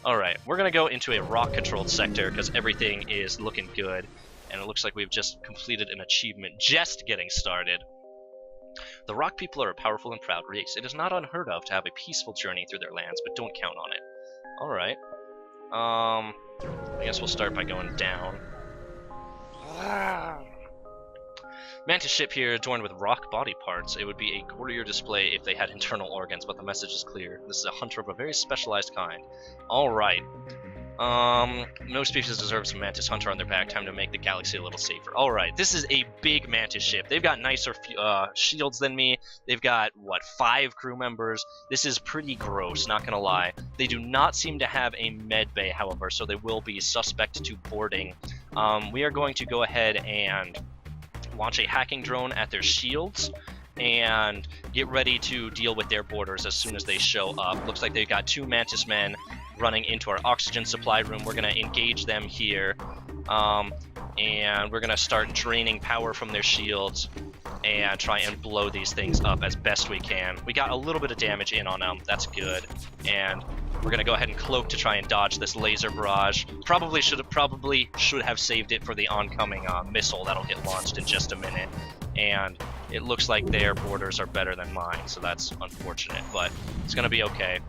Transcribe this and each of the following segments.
Alright, we're gonna go into a rock-controlled sector because everything is looking good, and it looks like we've just completed an achievement just getting started. The rock people are a powerful and proud race. It is not unheard of to have a peaceful journey through their lands, but don't count on it. Alright. I guess we'll start by going down. Mantis ship here adorned with rock body parts. It would be a gorier display if they had internal organs, but the message is clear. This is a hunter of a very specialized kind. Alright. No species deserves a Mantis hunter on their back. Time to make the galaxy a little safer. Alright, this is a big Mantis ship. They've got nicer shields than me. They've got, what, 5 crew members? This is pretty gross, not gonna lie. They do not seem to have a med bay, however, so they will be suspect to boarding. We are going to go ahead and launch a hacking drone at their shields and get ready to deal with their boarders as soon as they show up. Looks like they've got 2 Mantis Men running into our oxygen supply room. We're going to engage them here, and we're going to start draining power from their shields and try and blow these things up as best we can. We got a little bit of damage in on them. That's good. And we're going to go ahead and cloak to try and dodge this laser barrage. Probably should have saved it for the oncoming missile that'll get launched in just a minute. And it looks like their borders are better than mine, so that's unfortunate, but it's going to be okay.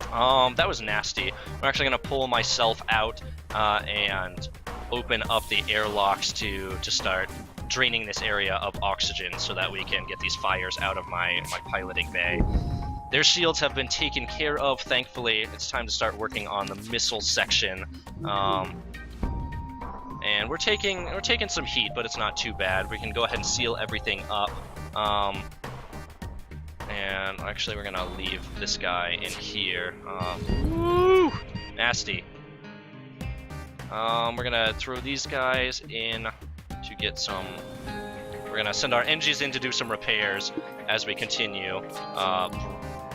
That was nasty. I'm actually going to pull myself out and open up the airlocks to start draining this area of oxygen so that we can get these fires out of my piloting bay. Their shields have been taken care of, thankfully. It's time to start working on the missile section. And we're taking some heat, but it's not too bad. We can go ahead and seal everything up. And actually, we're gonna leave this guy in here. Woo! Nasty. We're gonna throw these guys in to get some. We're gonna send our NGs in to do some repairs as we continue.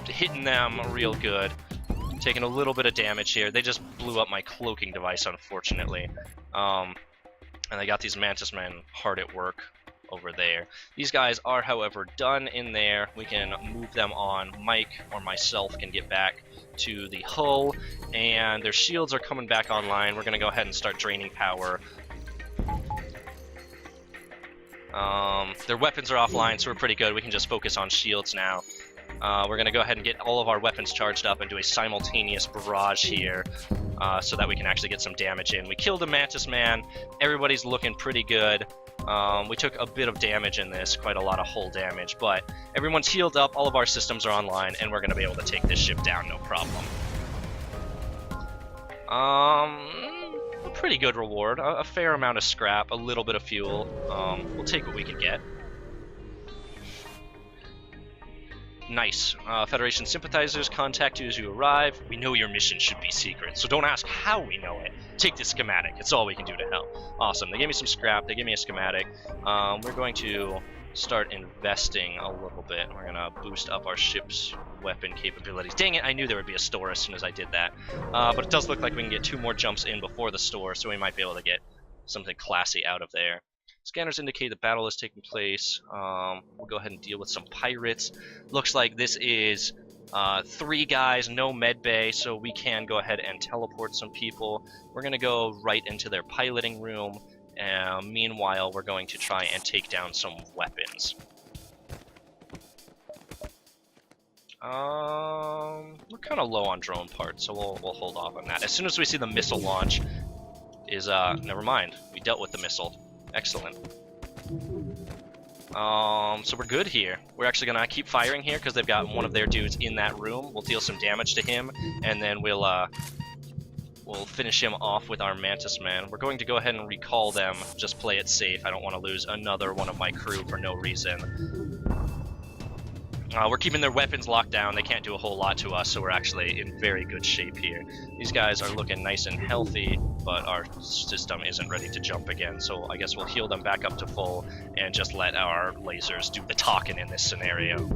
Hitting them real good. Taking a little bit of damage here. They just blew up my cloaking device, unfortunately. And they got these Mantis Men hard at work over there. These guys are, however, done in there. We can move them on. Mike or myself can get back to the hull, and their shields are coming back online. We're going to go ahead and start draining power. Their weapons are offline, so we're pretty good. We can just focus on shields now. We're going to go ahead and get all of our weapons charged up and do a simultaneous barrage here so that we can actually get some damage in. We killed a Mantis Man. Everybody's looking pretty good. We took a bit of damage in this, quite a lot of hull damage, but everyone's healed up, all of our systems are online, and we're going to be able to take this ship down, no problem. A pretty good reward, a fair amount of scrap, a little bit of fuel. We'll take what we can get. Nice. Federation sympathizers, contact you as you arrive. We know your mission should be secret, so don't ask how we know it. Take this schematic. It's all we can do to help. Awesome. They gave me some scrap. They gave me a schematic. We're going to start investing a little bit. We're going to boost up our ship's weapon capabilities. Dang it, I knew there would be a store as soon as I did that. But it does look like we can get 2 more jumps in before the store, so we might be able to get something classy out of there. Scanners indicate the battle is taking place. We'll go ahead and deal with some pirates. Looks like this is 3 guys, no med bay, so we can go ahead and teleport some people. We're going to go right into their piloting room. Meanwhile, we're going to try and take down some weapons. We're kind of low on drone parts, so we'll hold off on that. As soon as we see the missile launch is, never mind. We dealt with the missile. Excellent. So we're good here. We're actually gonna keep firing here because they've got one of their dudes in that room. We'll deal some damage to him, and then we'll finish him off with our Mantis Man. We're going to go ahead and recall them. Just play it safe. I don't want to lose another one of my crew for no reason. We're keeping their weapons locked down. They can't do a whole lot to us, so we're actually in very good shape here. These guys are looking nice and healthy, but our system isn't ready to jump again, so I guess we'll heal them back up to full and just let our lasers do the talking in this scenario.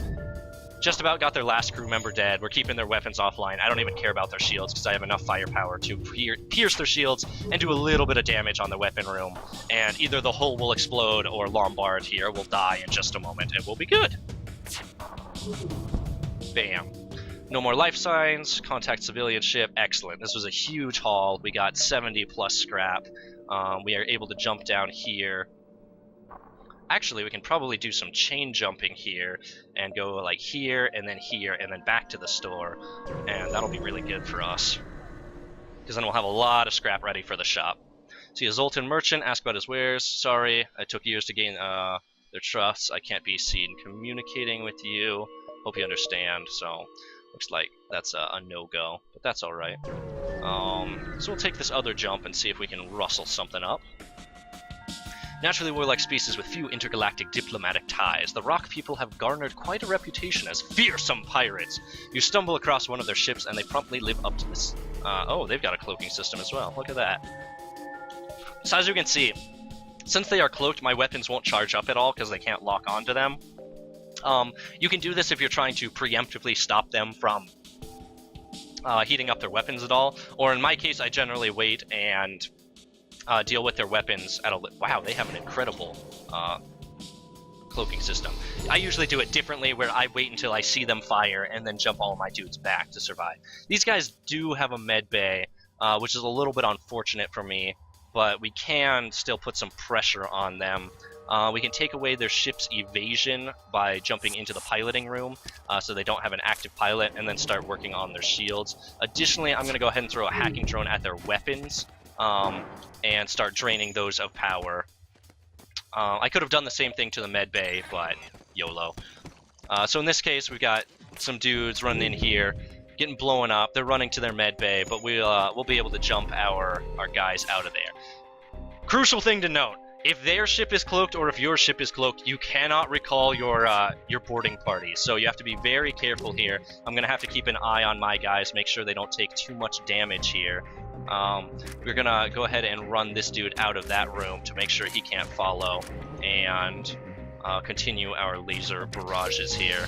Just about got their last crew member dead. We're keeping their weapons offline. I don't even care about their shields because I have enough firepower to pierce their shields and do a little bit of damage on the weapon room. And either the hull will explode or Lombard here will die in just a moment, and we'll be good. Bam. No more life signs. Contact civilian ship. Excellent. This was a huge haul. We got 70 plus scrap. We are able to jump down here. Actually, we can probably do some chain jumping here and go like here and then back to the store, and that'll be really good for us because then we'll have a lot of scrap ready for the shop. See a Zoltan merchant, ask about his wares. Sorry, I took years to gain their trust. I can't be seen communicating with you. Hope you understand. So looks like that's a no-go, but that's all right. So we'll take this other jump and see if we can rustle something up. Naturally warlike species with few intergalactic diplomatic ties, the Rock people have garnered quite a reputation as fearsome pirates. You stumble across one of their ships and they promptly live up to this. Oh, they've got a cloaking system as well. Look at that. So as you can see, since they are cloaked, my weapons won't charge up at all because they can't lock onto them. You can do this if you're trying to preemptively stop them from heating up their weapons at all. Or in my case, I generally wait and deal with their weapons at a... Wow, they have an incredible cloaking system. I usually do it differently, where I wait until I see them fire and then jump all of my dudes back to survive. These guys do have a med bay, which is a little bit unfortunate for me, but we can still put some pressure on them. We can take away their ship's evasion by jumping into the piloting room, so they don't have an active pilot, and then start working on their shields. Additionally, I'm going to go ahead and throw a hacking drone at their weapons, and start draining those of power. I could have done the same thing to the med bay, but YOLO. So in this case, we've got some dudes running in here, getting blown up. They're running to their med bay, but we'll be able to jump our guys out of there. Crucial thing to note: if their ship is cloaked or if your ship is cloaked, you cannot recall your boarding party. So you have to be very careful here. I'm gonna have to keep an eye on my guys, make sure they don't take too much damage here. We're gonna go ahead and run this dude out of that room to make sure he can't follow, and continue our laser barrages here.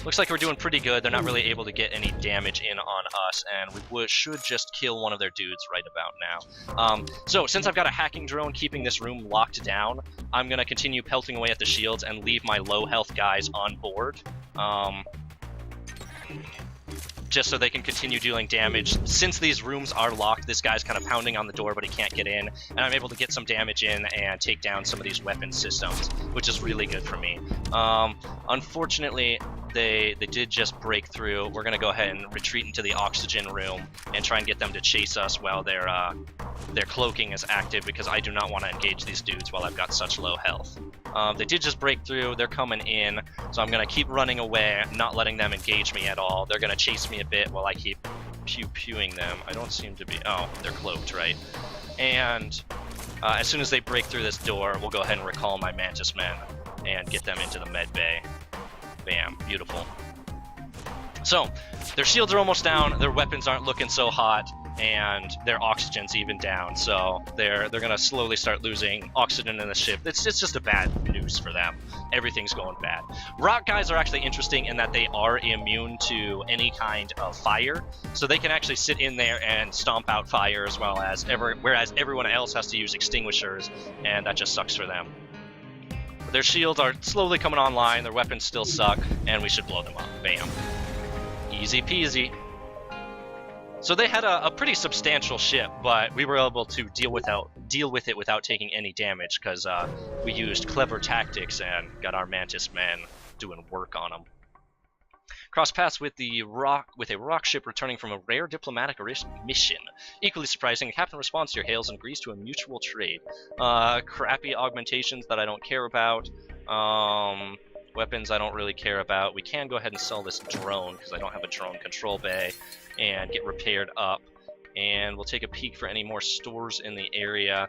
Looks like we're doing pretty good. They're not really able to get any damage in on us, and we should just kill one of their dudes right about now. So since I've got a hacking drone keeping this room locked down, I'm gonna continue pelting away at the shields and leave my low health guys on board. Just so they can continue dealing damage. Since these rooms are locked, this guy's kind of pounding on the door, but he can't get in, and I'm able to get some damage in and take down some of these weapon systems, which is really good for me. Unfortunately, they did just break through. We're gonna go ahead and retreat into the oxygen room and try and get them to chase us while their cloaking is active, because I do not want to engage these dudes while I've got such low health. They did just break through. They're coming in, so I'm gonna keep running away, not letting them engage me at all. They're gonna chase me a bit while I keep pew-pewing them. I don't seem to be... Oh, they're cloaked, right? And as soon as they break through this door, we'll go ahead and recall my Mantis Men and get them into the med bay. Bam, beautiful. So, their shields are almost down, their weapons aren't looking so hot, and their oxygen's even down, so they're gonna slowly start losing oxygen in the ship. It's just a bad news for them. Everything's going bad. Rock guys are actually interesting in that they are immune to any kind of fire, so they can actually sit in there and stomp out fire as well as whereas everyone else has to use extinguishers, and that just sucks for them. But their shields are slowly coming online, their weapons still suck, and we should blow them up. Bam. Easy peasy. So they had a pretty substantial ship, but we were able to deal with it without taking any damage, because we used clever tactics and got our Mantis Men doing work on them. Cross paths with a rock ship returning from a rare diplomatic mission. Equally surprising, the captain responds to your hails and agrees to a mutual trade. Crappy augmentations that I don't care about. Weapons I don't really care about. We can go ahead and sell this drone, because I don't have a drone control bay, and get repaired up. And we'll take a peek for any more stores in the area.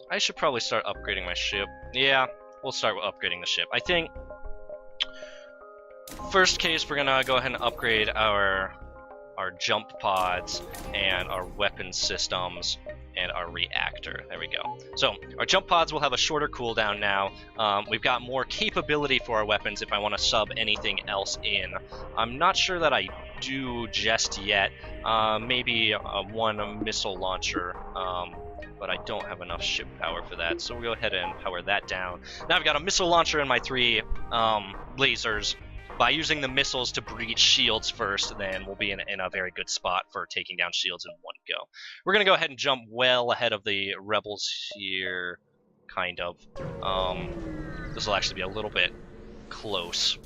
I should probably start upgrading my ship. Yeah, we'll start with upgrading the ship. I think, first case, we're gonna go ahead and upgrade our jump pods and our weapon systems and our reactor. There we go. So our jump pods will have a shorter cooldown now. We've got more capability for our weapons if I want to sub anything else in. I'm not sure that I do just yet. Maybe one missile launcher. but I don't have enough ship power for that, so we'll go ahead and power that down. Now I've got a missile launcher and my 3 lasers. By using the missiles to breach shields first, then we'll be in a very good spot for taking down shields in one go. We're going to go ahead and jump well ahead of the rebels here, kind of. This will actually be a little bit close.